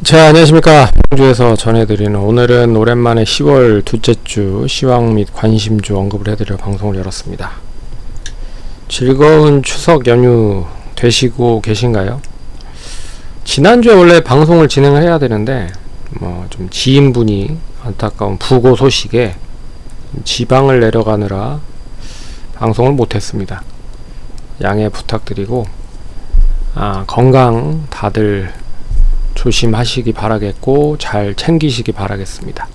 자, 안녕하십니까. 홍주에서 전해드리는 오늘은 오랜만에 10월 둘째 주 시황 및 관심주 언급을 해드릴 방송을 열었습니다. 즐거운 추석 연휴 되시고 계신가요? 지난주에 원래 방송을 진행을 해야 되는데 좀 지인분이 안타까운 부고 소식에 지방을 내려가느라 방송을 못했습니다. 양해 부탁드리고 건강 다들 조심하시기 바라겠고 잘 챙기시기 바라겠습니다.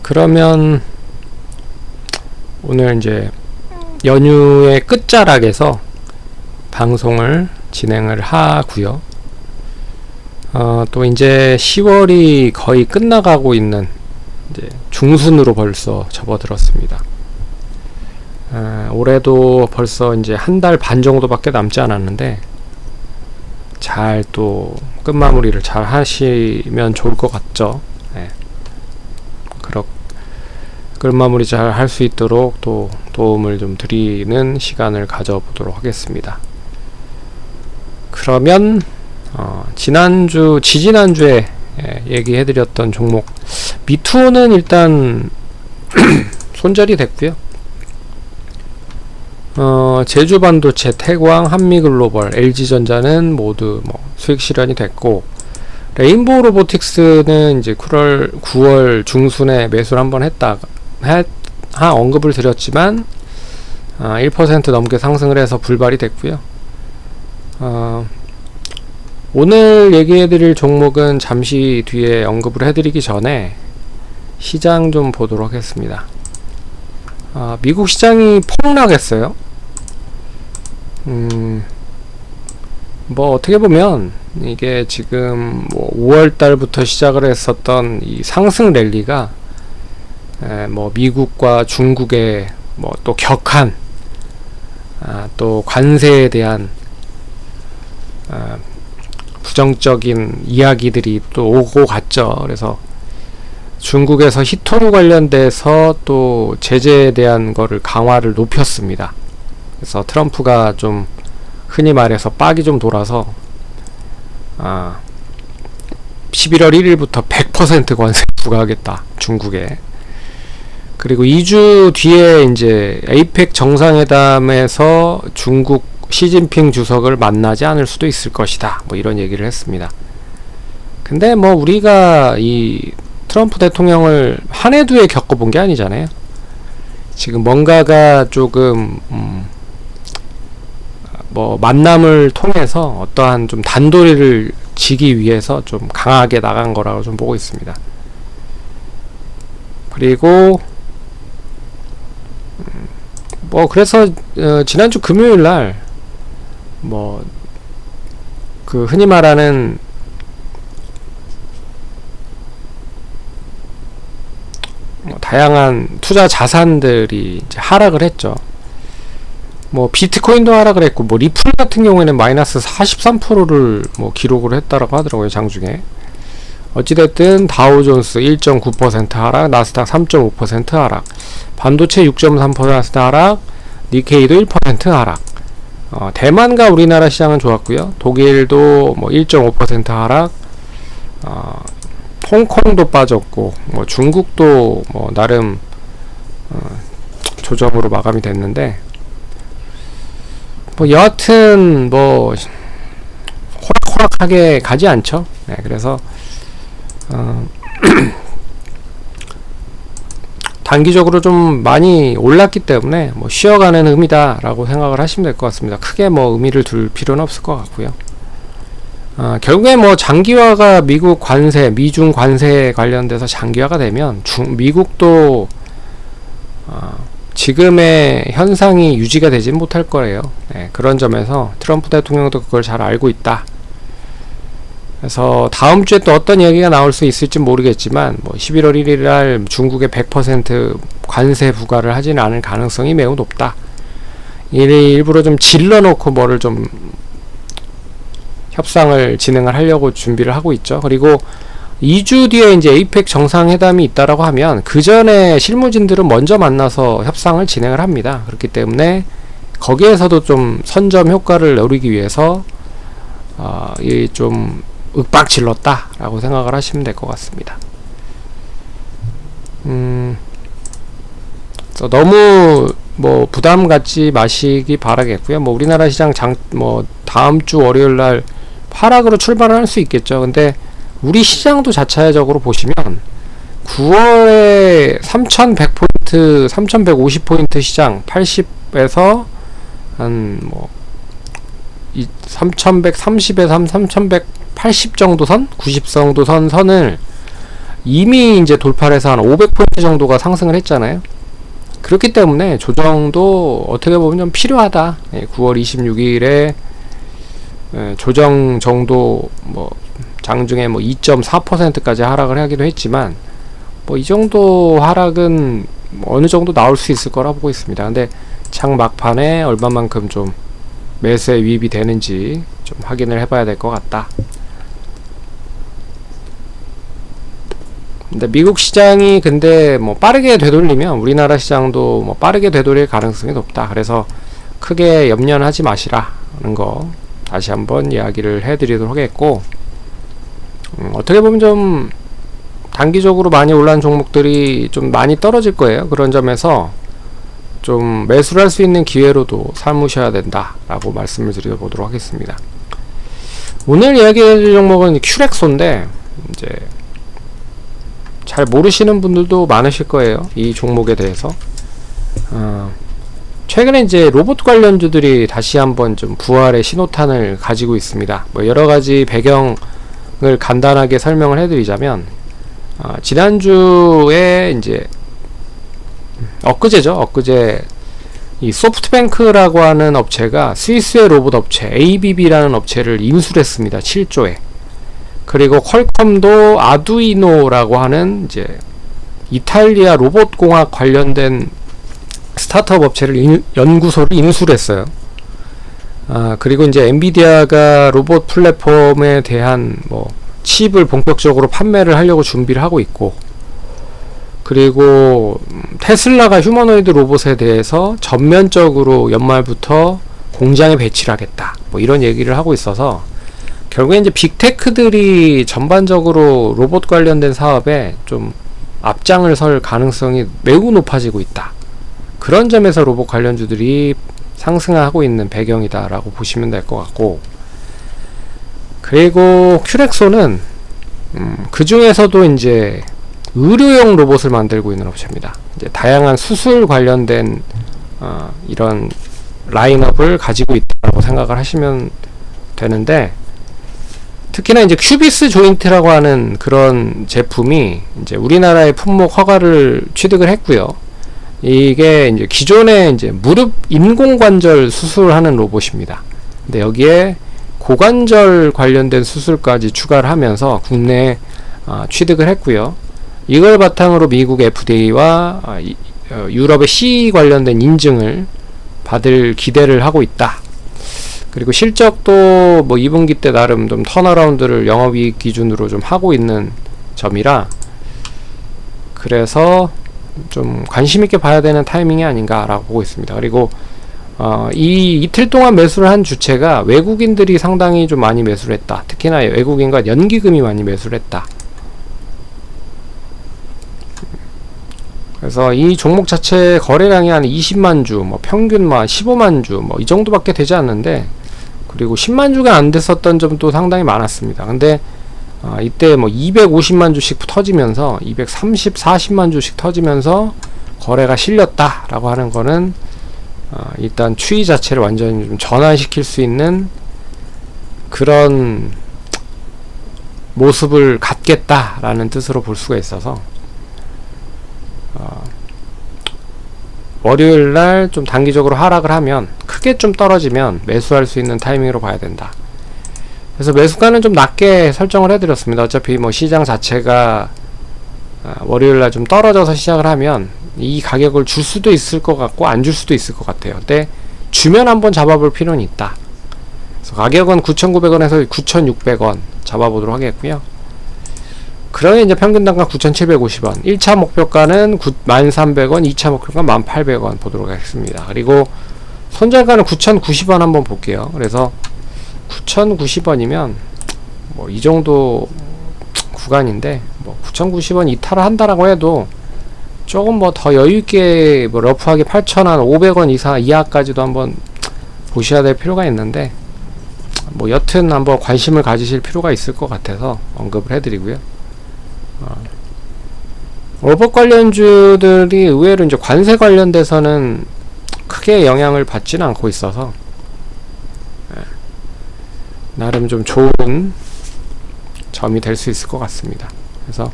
그러면 오늘 이제 연휴의 끝자락에서 방송을 진행을 하고요. 또 이제 10월이 거의 끝나가고 있는 이제 중순으로 벌써 접어들었습니다. 올해도 벌써 이제 한 달 반 정도밖에 남지 않았는데 잘 또 끝마무리를 잘 하시면 좋을 것 같죠. 네. 끝마무리 잘 할 수 있도록 또 도움을 좀 드리는 시간을 가져보도록 하겠습니다. 그러면 지지난주에 얘기해드렸던 종목 미투는 일단 손절이 됐고요. 제주반도체, 태광, 한미글로벌, LG전자는 모두 수익 실현이 됐고, 레인보우 로보틱스는 이제 9월 중순에 매수를 한번 언급을 드렸지만 1% 넘게 상승을 해서 불발이 됐고요. 오늘 얘기해드릴 종목은 잠시 뒤에 언급을 해드리기 전에 시장 좀 보도록 하겠습니다. 미국 시장이 폭락했어요. 어떻게 보면 이게 지금 5월 달부터 시작을 했었던 이 상승 랠리가 미국과 중국의 또 격한 또 관세에 대한 부정적인 이야기들이 또 오고 갔죠. 그래서 중국에서 히토류 관련돼서 또 제재에 대한 거를 강화를 높였습니다. 그래서 트럼프가 좀 흔히 말해서 빡이 좀 돌아서 11월 1일부터 100% 관세 부과하겠다, 중국에. 그리고 2주 뒤에 이제 에이펙 정상회담에서 중국 시진핑 주석을 만나지 않을 수도 있을 것이다, 이런 얘기를 했습니다. 근데 우리가 이 트럼프 대통령을 한 해 두 해 겪어본 게 아니잖아요. 지금 뭔가가 조금 만남을 통해서 어떠한 좀 단도리를 지기 위해서 좀 강하게 나간 거라고 좀 보고 있습니다. 그리고 그래서 지난주 금요일날 그 흔히 말하는 다양한 투자 자산들이 이제 하락을 했죠. 비트코인도 하락을 했고, 리플 같은 경우에는 마이너스 43%를 기록을 했다라고 하더라고요, 장중에. 어찌됐든 다우존스 1.9% 하락, 나스닥 3.5% 하락, 반도체 6.3% 하락, 니케이도 1% 하락. 대만과 우리나라 시장은 좋았고요. 독일도 1.5% 하락, 홍콩도 빠졌고, 중국도 나름 조정으로 마감이 됐는데, 여하튼 호락호락하게 가지 않죠. 네, 그래서 단기적으로 좀 많이 올랐기 때문에 쉬어가는 의미다 라고 생각을 하시면 될 것 같습니다. 크게 의미를 둘 필요는 없을 것 같고요. 결국에 장기화가 미국 관세, 미중 관세에 관련돼서 장기화가 되면 미국도 지금의 현상이 유지가 되진 못할 거예요. 네, 그런 점에서 트럼프 대통령도 그걸 잘 알고 있다. 그래서 다음 주에 또 어떤 이야기가 나올 수 있을지 모르겠지만 11월 1일 날 중국에 100% 관세 부과를 하지는 않을 가능성이 매우 높다. 일부러 좀 질러놓고 뭐를 좀 협상을 진행을 하려고 준비를 하고 있죠. 그리고 2주 뒤에 이제 에이펙 정상회담이 있다라고 하면 그 전에 실무진들은 먼저 만나서 협상을 진행을 합니다. 그렇기 때문에 거기에서도 좀 선점 효과를 노리기 위해서 이 좀 윽박질렀다 라고 생각을 하시면 될 것 같습니다. 그래서 너무 뭐 부담 갖지 마시기 바라겠고요. 뭐 우리나라 시장 다음 주 월요일 날 하락으로 출발을 할 수 있겠죠. 근데 우리 시장도 자체적으로 보시면 9월에 3100포인트, 3150포인트 시장 80에서 한 뭐 3130에서 3180 정도 선, 90 정도 선을 이미 이제 돌파를 해서 한 500포인트 정도가 상승을 했잖아요. 그렇기 때문에 조정도 어떻게 보면 좀 필요하다. 9월 26일에 조정 정도 뭐 장중에 뭐 2.4%까지 하락을 하기도 했지만 뭐 이 정도 하락은 어느 정도 나올 수 있을 거라 보고 있습니다. 근데 장 막판에 얼마만큼 좀 매수에 유입이 되는지 좀 확인을 해봐야 될 것 같다. 근데 미국 시장이 근데 뭐 빠르게 되돌리면 우리나라 시장도 뭐 빠르게 되돌릴 가능성이 높다. 그래서 크게 염려는 하지 마시라는 거 다시 한번 이야기를 해드리도록 하겠고, 어떻게 보면 좀 단기적으로 많이 올라온 종목들이 좀 많이 떨어질 거예요. 그런 점에서 좀 매수를 할 수 있는 기회로도 삼으셔야 된다 라고 말씀을 드려보도록 하겠습니다. 오늘 이야기해드릴 종목은 큐렉소인데 이제 잘 모르시는 분들도 많으실 거예요, 이 종목에 대해서. 최근에 이제 로봇 관련주들이 다시 한번 좀 부활의 신호탄을 가지고 있습니다. 뭐 여러가지 배경을 간단하게 설명을 해드리자면, 지난주에 이제 엊그제 이 소프트뱅크라고 하는 업체가 스위스의 로봇 업체 ABB라는 업체를 인수를 했습니다. 7조에. 그리고 퀄컴도 아두이노라고 하는 이제 이탈리아 로봇 공학 관련된 스타트업 업체를 연구소를 인수를 했어요. 그리고 이제 엔비디아가 로봇 플랫폼에 대한 뭐 칩을 본격적으로 판매를 하려고 준비를 하고 있고, 그리고 테슬라가 휴머노이드 로봇에 대해서 전면적으로 연말부터 공장에 배치를 하겠다, 뭐 이런 얘기를 하고 있어서 결국에 이제 빅테크들이 전반적으로 로봇 관련된 사업에 좀 앞장을 설 가능성이 매우 높아지고 있다. 그런 점에서 로봇 관련주들이 상승하고 있는 배경이다 라고 보시면 될 것 같고, 그리고 큐렉소는 그 중에서도 이제 의료용 로봇을 만들고 있는 업체입니다. 이제 다양한 수술 관련된 이런 라인업을 가지고 있다고 생각을 하시면 되는데, 특히나 이제 큐비스 조인트라고 하는 그런 제품이 이제 우리나라의 품목 허가를 취득을 했고요. 이게 이제 기존에 이제 무릎 인공관절 수술하는 로봇입니다. 근데 여기에 고관절 관련된 수술까지 추가를 하면서 국내에 취득을 했고요. 이걸 바탕으로 미국 FDA와 유럽의 CE 관련된 인증을 받을 기대를 하고 있다. 그리고 실적도 뭐 2분기 때 나름 좀 턴어라운드를 영업이익 기준으로 좀 하고 있는 점이라, 그래서 좀 관심있게 봐야 되는 타이밍이 아닌가 라고 보고 있습니다. 그리고 이 이틀 동안 매수를 한 주체가 외국인들이 상당히 좀 많이 매수를 했다. 특히나 외국인과 연기금이 많이 매수를 했다. 그래서 이 종목 자체 거래량이 한 20만 주, 뭐 평균 뭐 15만 주, 뭐 이 정도밖에 되지 않는데, 그리고 10만 주가 안 됐었던 점도 상당히 많았습니다. 근데 이때 뭐 250만 주씩 터지면서 230, 40만 주씩 터지면서 거래가 실렸다라고 하는 거는 일단 추이 자체를 완전히 좀 전환시킬 수 있는 그런 모습을 갖겠다라는 뜻으로 볼 수가 있어서, 월요일날 좀 단기적으로 하락을 하면, 크게 좀 떨어지면 매수할 수 있는 타이밍으로 봐야 된다. 그래서 매수가는 좀 낮게 설정을 해드렸습니다. 어차피 뭐 시장 자체가 월요일날 좀 떨어져서 시작을 하면 이 가격을 줄 수도 있을 것 같고 안 줄 수도 있을 것 같아요. 근데 주면 한번 잡아볼 필요는 있다. 그래서 가격은 9,900원에서 9,600원 잡아보도록 하겠고요. 그러면 이제 평균 단가 9,750원, 1차 목표가는 1,300원, 2차 목표가 1,800원 보도록 하겠습니다. 그리고 손절가는 9,090원 한번 볼게요. 그래서 9,090원이면 뭐 이 정도 구간인데 뭐 9,090원 이탈을 한다라고 해도 조금 뭐 더 여유있게 뭐 러프하게 8,500원 이상 이하까지도 한번 보셔야 될 필요가 있는데, 뭐 여튼 한번 관심을 가지실 필요가 있을 것 같아서 언급을 해드리고요. 로봇 관련주들이 의외로 이제 관세 관련돼서는 크게 영향을 받지는 않고 있어서 나름 좀 좋은 점이 될 수 있을 것 같습니다. 그래서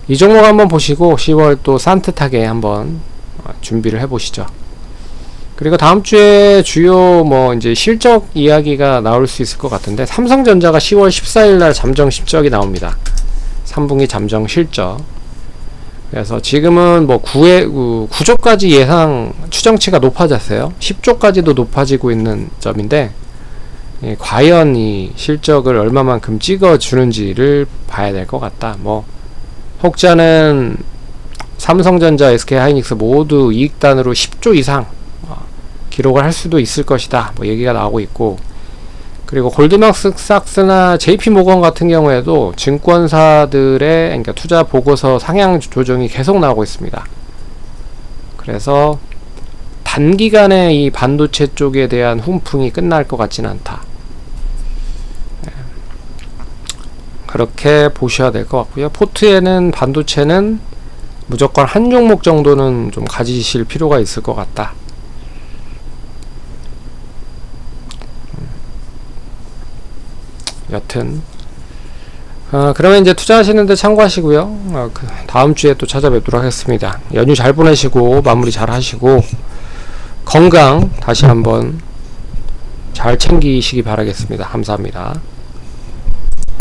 이 종목 한번 보시고 10월 또 산뜻하게 한번 준비를 해보시죠. 그리고 다음 주에 주요 뭐 이제 실적 이야기가 나올 수 있을 것 같은데, 삼성전자가 10월 14일 날 잠정 실적이 나옵니다. 3분기 잠정 실적. 그래서 지금은 뭐 9조까지 예상 추정치가 높아졌어요. 10조까지도 높아지고 있는 점인데, 과연 이 실적을 얼마만큼 찍어주는지를 봐야 될 것 같다. 뭐 혹자는 삼성전자, SK하이닉스 모두 이익단으로 10조 이상 기록을 할 수도 있을 것이다, 뭐 얘기가 나오고 있고, 그리고 골드만삭스나 JP모건 같은 경우에도 증권사들의 그러니까 투자 보고서 상향 조정이 계속 나오고 있습니다. 그래서 단기간에 이 반도체 쪽에 대한 훈풍이 끝날 것 같지는 않다. 그렇게 보셔야 될 것 같고요. 포트에는 반도체는 무조건 한 종목 정도는 좀 가지실 필요가 있을 것 같다. 여튼 그러면 이제 투자하시는데 참고하시고요. 다음 주에 또 찾아뵙도록 하겠습니다. 연휴 잘 보내시고 마무리 잘 하시고 건강 다시 한번 잘 챙기시기 바라겠습니다. 감사합니다.